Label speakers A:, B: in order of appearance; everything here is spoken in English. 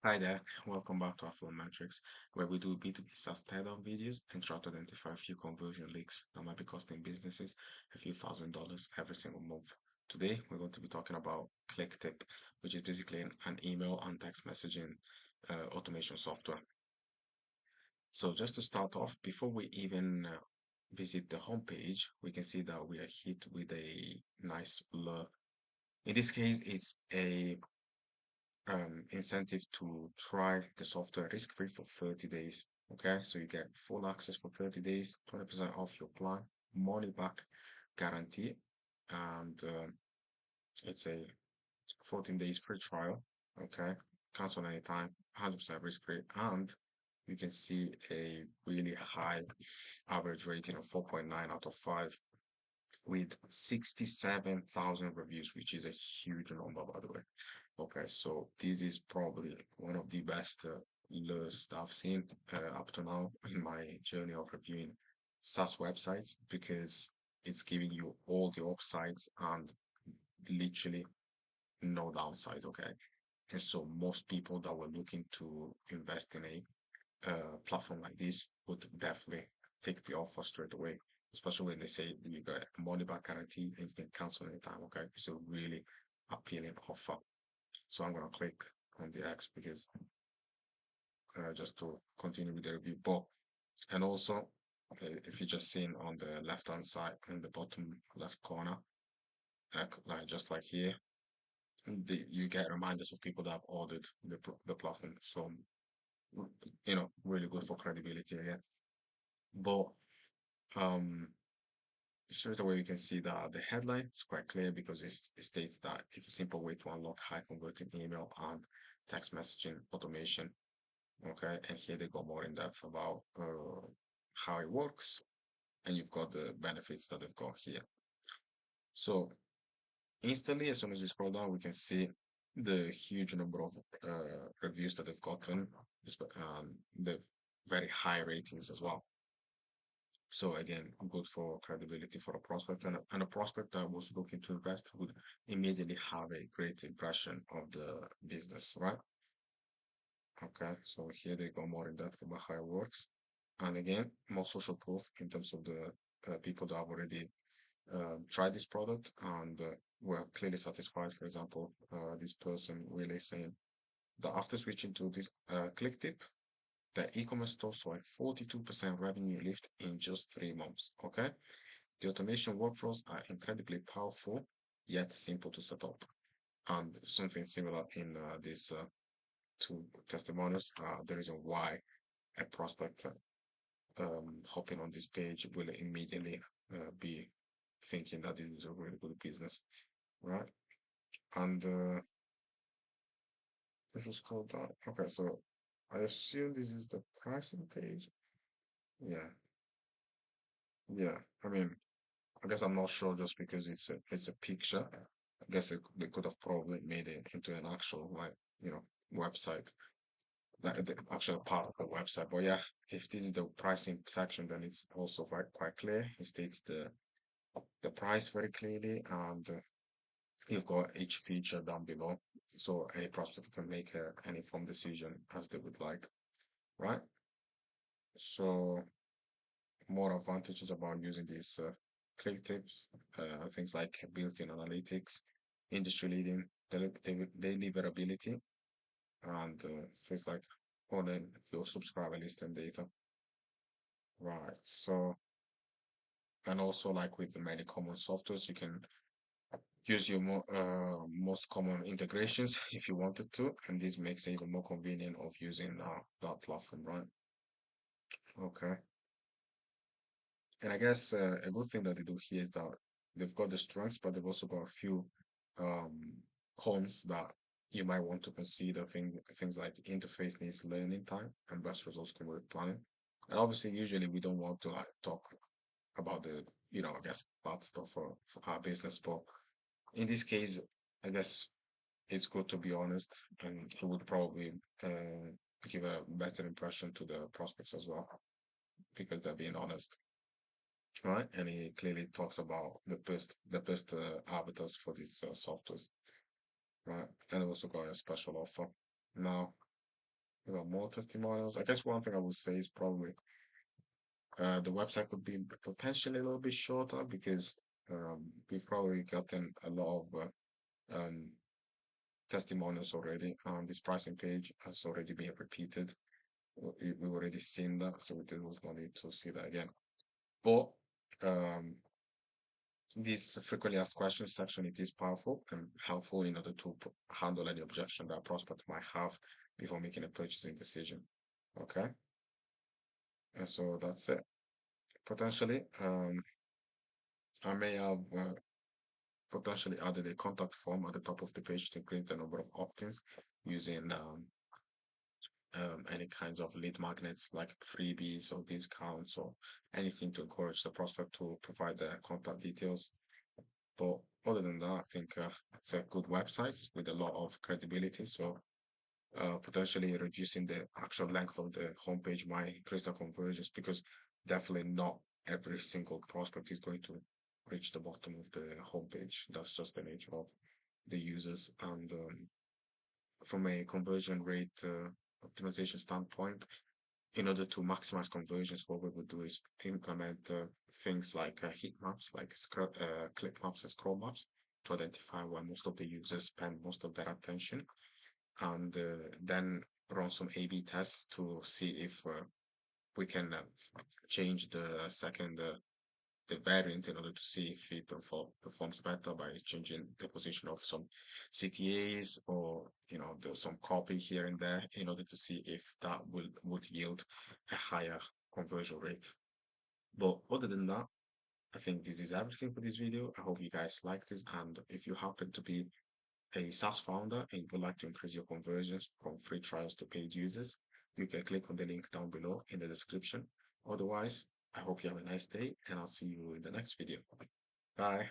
A: Hi there, welcome back to our Flow Metrics, where we do B2B SaaS teardown videos and try to identify a few conversion leaks that might be costing businesses a few $1,000s every single month. Today, we're going to be talking about ClickTip, which is basically an email and text messaging automation software. So just to start off, before we even visit the homepage, we can see that we are hit with a nice blur. In this case, it's a incentive to try the software risk-free for 30 days. Okay, so you get full access for 30 days, 20% off your plan, money back guarantee, and it's a 14 days free trial. Okay, cancel anytime, 100% risk-free, and you can see a really high average rating of 4.9 out of 5 with 67,000 reviews, which is a huge number, by the way. Okay, so this is probably one of the best lures that I've seen up to now in my journey of reviewing SaaS websites because it's giving you all the upsides and literally no downsides. Okay, and so most people that were looking to invest in a platform like this would definitely take the offer straight away, especially when they say you got a money back guarantee and you can cancel anytime. Okay, it's a really appealing offer. So I'm gonna click on the X because just to continue with the review. But and also, if you just seen on the left hand side in the bottom left corner, like just like here, you get reminders of people that have ordered the platform. So really good for credibility again. But um, straight away you can see that the headline is quite clear because it states that it's a simple way to unlock high converting email and text messaging automation. Okay, and here they go more in depth about how it works, and you've got the benefits that they've got here. So instantly, as soon as we scroll down, we can see the huge number of reviews that they've gotten, the very high ratings as well. So again, good for credibility for a prospect, and a prospect that was looking to invest would immediately have a great impression of the business, right? Okay, so here they go more in depth about how it works. And again, more social proof in terms of the people that have already tried this product and were clearly satisfied. For example, this person really saying that after switching to this click tip, the e-commerce store saw a 42% revenue lift in just 3 months. Okay, the automation workflows are incredibly powerful yet simple to set up. And something similar in these two testimonials, the reason why a prospect hopping on this page will immediately be thinking that this is a really good business, right? And if you scroll down, okay, so I assume this is the pricing page. Yeah, yeah. I mean, I guess I'm not sure just because it's a picture. I guess they could have probably made it into an actual like website, like the actual part of the website. But yeah, if this is the pricing section, then it's also quite clear. It states the price very clearly, and you've got each feature down below, so any prospect can make an informed decision as they would like, right? So more advantages about using these click tips, things like built-in analytics, industry-leading deliverability, and things like owning your subscriber list and data, right? So and also like with the many common softwares, you can use your most common integrations if you wanted to, and this makes it even more convenient of using that platform, right? Okay. And I guess a good thing that they do here is that they've got the strengths, but they've also got a few um, cons that you might want to consider. Things like interface needs learning time and best results can work planning. And obviously, usually we don't want to like talk about the, I guess bad stuff for our business, but in this case, I guess it's good to be honest, and it would probably give a better impression to the prospects as well because they're being honest, right? And he clearly talks about the best avatars for these softwares, right? And also got a special offer. Now, more testimonials. I guess one thing I would say is probably the website could be potentially a little bit shorter because we've probably gotten a lot of testimonials already. This pricing page has already been repeated. We've already seen that, so there was no need to see that again. But um, this frequently asked questions section, it is powerful and helpful in order to handle any objection that a prospect might have before making a purchasing decision. Okay, and so that's it. Potentially, I may have potentially added a contact form at the top of the page to increase the number of opt-ins using any kinds of lead magnets like freebies or discounts or anything to encourage the prospect to provide their contact details. But other than that, I think it's a good website with a lot of credibility. So potentially reducing the actual length of the homepage might increase the conversions because definitely not every single prospect is going to reach the bottom of the homepage. That's just the nature of the users. And from a conversion rate optimization standpoint, in order to maximize conversions, what we would do is implement things like heat maps, like click maps and scroll maps to identify where most of the users spend most of their attention, and then run some A/B tests to see if we can change the second the variant in order to see if it performs better by changing the position of some CTAs or there's some copy here and there in order to see if that would yield a higher conversion rate. But other than that, I think this is everything for this video. I hope you guys like this, and if you happen to be a SaaS founder and would like to increase your conversions from free trials to paid users, you can click on the link down below in the description. Otherwise, I hope you have a nice day and I'll see you in the next video. Bye.